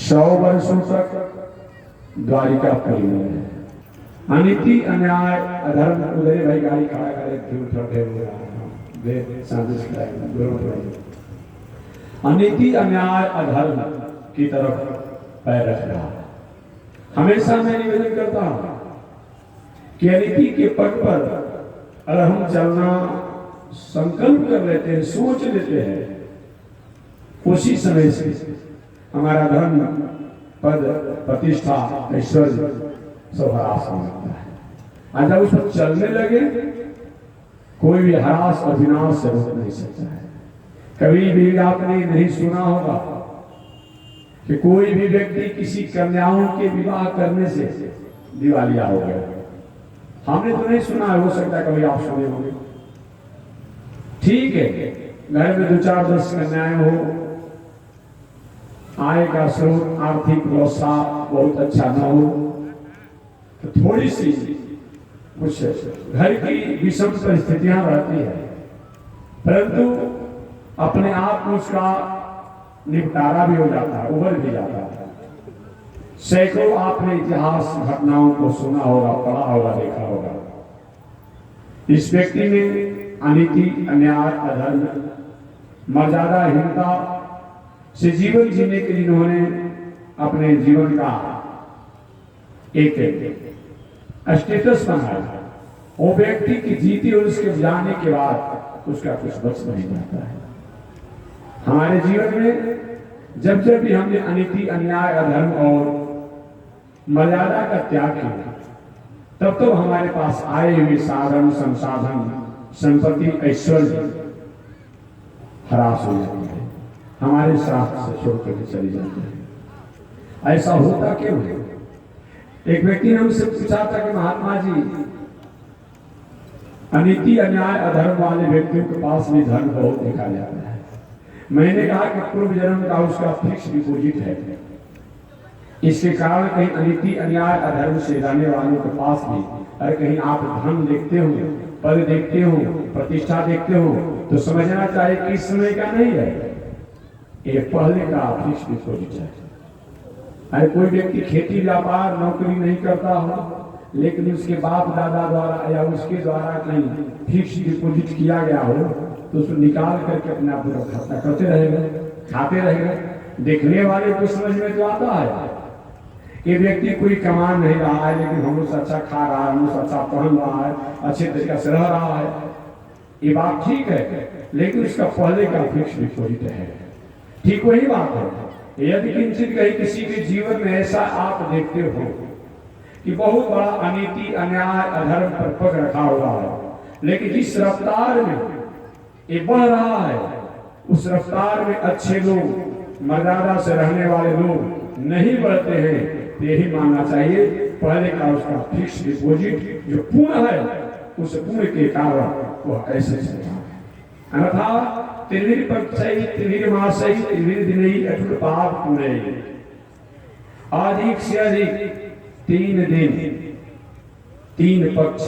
100 वर्षों तक द्वारिकापुरी में अनीति अन्याय अधर्म उधर भाई गाड़ी खड़ा करे अनीति अन्याय अधर्म की तरफ पैर रख रहा है। हमेशा मैं निवेदन करता हूं कि अनीति के पथ पर अगर हम चलना संकल्प कर लेते हैं, सोच लेते हैं, उसी समय से हमारा धर्म पद प्रतिष्ठा ऐश्वर्य सब हरास हो लगता है। और जब उस पर चलने लगे कोई भी हरास और विनाश से रोक नहीं सकता है। कभी भी आपने नहीं सुना होगा कि कोई भी व्यक्ति किसी कन्याओं के विवाह करने से दिवालिया हो गया। हमने तो नहीं सुना है, हो सकता है कभी आप सुने होंगे। ठीक है, घर में 2-4-10 कन्याएं हो, आय का स्रोत आर्थिक व्यवस्था बहुत अच्छा न हो तो थोड़ी सी कुछ घर की विषम परिस्थितियां रहती है, परंतु अपने आप में उसका निपटारा भी हो जाता है, उभर भी जाता है। सैकड़ों आपने इतिहास घटनाओं को सुना होगा, पढ़ा होगा, देखा होगा। इस व्यक्ति ने अनीति अन्याय अधर्म मर्यादाहीनता से जीवन जीने के लिए इन्होंने अपने जीवन का एक स्टेटस बनाया। वो व्यक्ति की जीती और उसके जाने के बाद उसका कुछ बच नहीं जाता है। हमारे जीवन में जब जब भी हमने अनीति अन्याय अधर्म और मर्यादा का त्याग किया, तब तो हमारे पास आए हुए साधन संसाधन संपत्ति ऐश्वर्य हरास हो जाती है, हमारे साथ से छोड़ करके चली जाती है। ऐसा होता क्यों है? एक व्यक्ति ने हमसे पूछा था कि महात्मा जी, अनीति अन्याय अधर्म वाले व्यक्तियों के पास भी धन बहुत देखा जाता है। मैंने कहा कि पूर्व जन्म का उसका फिक्स डिपॉजिट है। इसके कारण कहीं अनीति अन्याय अधर्म से रहने वालों के पास भी अगर कहीं आप धन देखते हो, पद देखते हो, प्रतिष्ठा देखते हो, तो समझना चाहिए कि इस समय का नहीं है, ये पहले का फिक्स डिपॉजिट है। अरे कोई व्यक्ति खेती व्यापार नौकरी नहीं करता हो, लेकिन उसके बाप दादा द्वारा या उसके द्वारा कहीं फिक्स डिपॉजिट किया गया हो, तो उसको निकाल करके अपने आप को खाता करते रहेगा, खाते रहेगा। देखने वाले को समझ में तो आता है कि व्यक्ति कोई कमा नहीं रहा है, लेकिन हम उससे अच्छा खा रहा है, हम उससे अच्छा पहन रहा है, अच्छे तरीके से रह रहा है, ये बात ठीक है, लेकिन उसका पहले का फिक्स डिपॉजिट है। ठीक वही बात है, यदि किंचित कहीं किसी के जीवन में ऐसा आप देखते हो कि बहुत बड़ा अनीति अन्याय अधर्म पर पग रखा हुआ है, लेकिन जिस रफ्तार में ये बढ़ रहा है, उस रफ्तार में अच्छे लोग, मर्यादा से रहने वाले लोग नहीं बढ़ते हैं, तो यही मानना चाहिए पहले का उसका फिक्स डिपॉजिट जो पूर्ण है, उस पूर्ण के कारण वह ऐसे चलता है। अन्यथा त्रिवीर पक्षई त्रिवीर मासई त्रिवीर दिनई अटूट पाप पूरे, अधिक से अधिक 3 दिन 3 पक्ष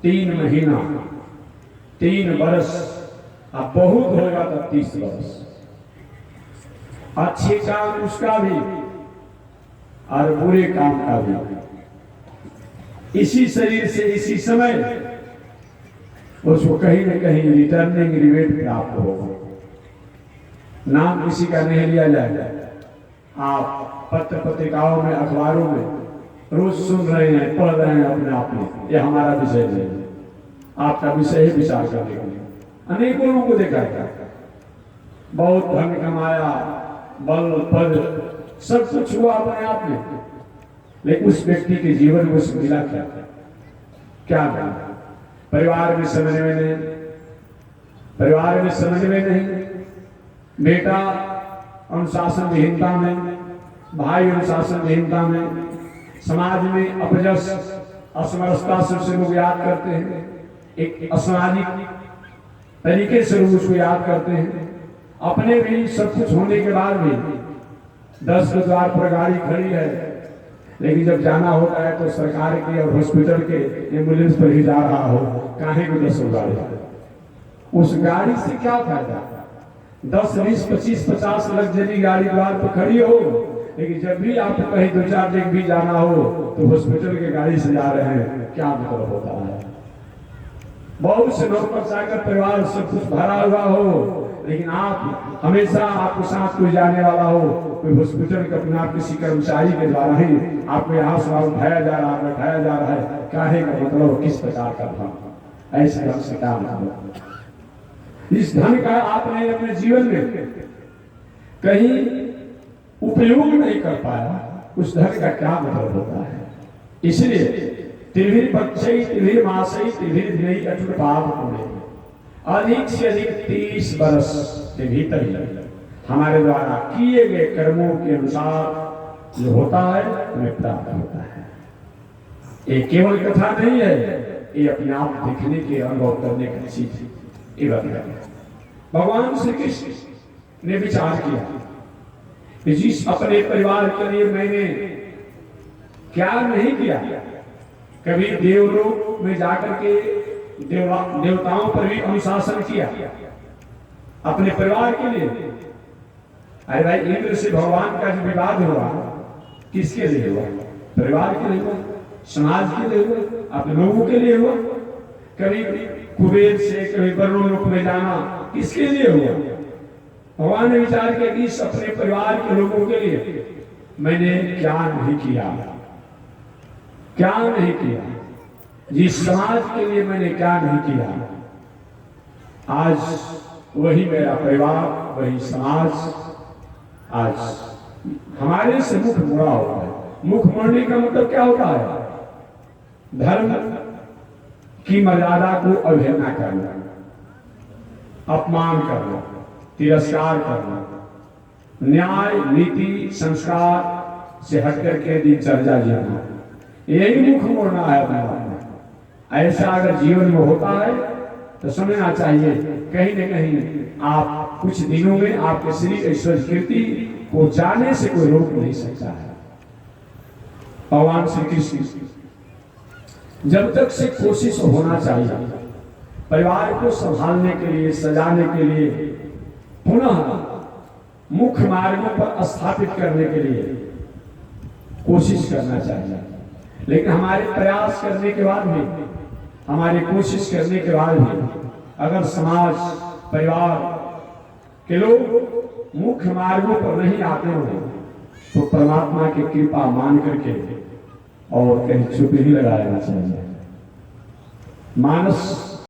3 महीना 3 वर्ष, अब बहुत होगा तो 30 वर्ष। अच्छे काम उसका भी और बुरे काम का भी, इसी शरीर से इसी समय उसको कहीं न कहीं रिटर्निंग रिवेट प्राप्त होगा। नाम किसी का नहीं लिया जाए। आप पत्र पत्रिकाओं में, अखबारों में रोज सुन रहे हैं, पढ़ रहे हैं अपने आप में, यह हमारा विषय नहीं है, आपका विषय ही विचार करने के लिए। अनेकों लोगों को देखा है, बहुत धन कमाया, बल पद सब कुछ हुआ अपने आप में, लेकिन उस व्यक्ति के जीवन में उसे मिला क्या मिला? परिवार में समन्वय नहीं, परिवार में समन्वय नहीं, बेटा अनुशासन विहीनता में, भाई अनुशासन विहीनता में, समाज में अपजस असमरसता से लोग याद करते हैं, एक असामाजिक तरीके से लोग उसको याद करते हैं। अपने भी सब कुछ होने के बाद भी 10 के द्वार पर गाड़ी खड़ी है, लेकिन जब जाना होता है तो सरकार के और हॉस्पिटल के एम्बुलेंस पर ही जा रहा हो, काहे को 10 गाड़ी, उस गाड़ी से क्या फायदा? 10, 20, 25, 50 लग्जरी गाड़ी द्वार पर खड़ी हो, लेकिन जब भी आपको कहीं 2-4 दिन भी जाना हो तो हॉस्पिटल के गाड़ी से जा रहे हैं, क्या मतलब होता है। बहुत से नौकर चाकर परिवार सब कुछ भरा हुआ हो, लेकिन आप हमेशा आपके साथ कोई जाने वाला हो, कोई हॉस्पिटल के अपने आप किसी कर्मचारी के द्वारा ही आपको यहाँ से उठाया जा रहा है, बैठाया जा रहा है, काहे का मतलब किस प्रकार का धन, ऐसे ढंग से काम करो। इस धन का आपने अपने जीवन में कहीं उपयोग नहीं कर पाया, उस धन का क्या मतलब होता है। इसलिए त्रिभिर पक्षई त्रिभिर मासई त्रिभिर दिनई अटूट पाप पुण्य, अधिक से अधिक 30 वर्ष के भीतर ही हमारे द्वारा किए गए कर्मों के अनुसार जो होता है हमें प्राप्त होता है। ये केवल कथा नहीं है, ये अपने आप देखने के अनुभव करने की चीज ये बात है। भगवान श्री कृष्ण ने विचार किया कि जिस अपने परिवार के लिए मैंने क्या नहीं किया, कभी देवलोक में जाकर के देवताओं पर भी अनुशासन किया अपने परिवार के लिए। अरे भाई, इंद्र से भगवान का जो विवाद हुआ किसके लिए हुआ? परिवार के लिए हुआ, समाज के लिए हुआ, अपने लोगों के लिए हुआ। कभी कुबेर से कभी ब्रह्मलोक में जाना किसके लिए हुआ? भगवान ने विचार किया कि इस अपने परिवार के लोगों के लिए मैंने क्या नहीं किया, क्या नहीं किया, जिस समाज के लिए मैंने क्या नहीं किया। आज वही मेरा परिवार, वही समाज आज हमारे से मुख मोड़ा होता है। मुख मोड़ने का मतलब क्या होता है? धर्म की मर्यादा को अवहेलना करना, अपमान करना, तिरस्कार करना, न्याय नीति संस्कार से हट करके दिनचर्या जीना, यही मुख मोड़ना है अपना। ऐसा अगर जीवन में होता है तो समझना चाहिए कहीं न कहीं आप कुछ दिनों में आपके श्री ईश्वर कीर्ति को जाने से कोई रोक नहीं सकता है। भगवान श्री कृष्ण जब तक से कोशिश होना चाहिए परिवार को संभालने के लिए, सजाने के लिए, पुनः मुख्य मार्गों पर स्थापित करने के लिए कोशिश करना चाहिए। लेकिन हमारे प्रयास करने के बाद भी, हमारी कोशिश करने के बाद भी अगर समाज परिवार के लोग मुख्य मार्गों पर नहीं आते हो तो परमात्मा की कृपा मान करके और कहीं चुप ही लगा लेना चाहिए। मानस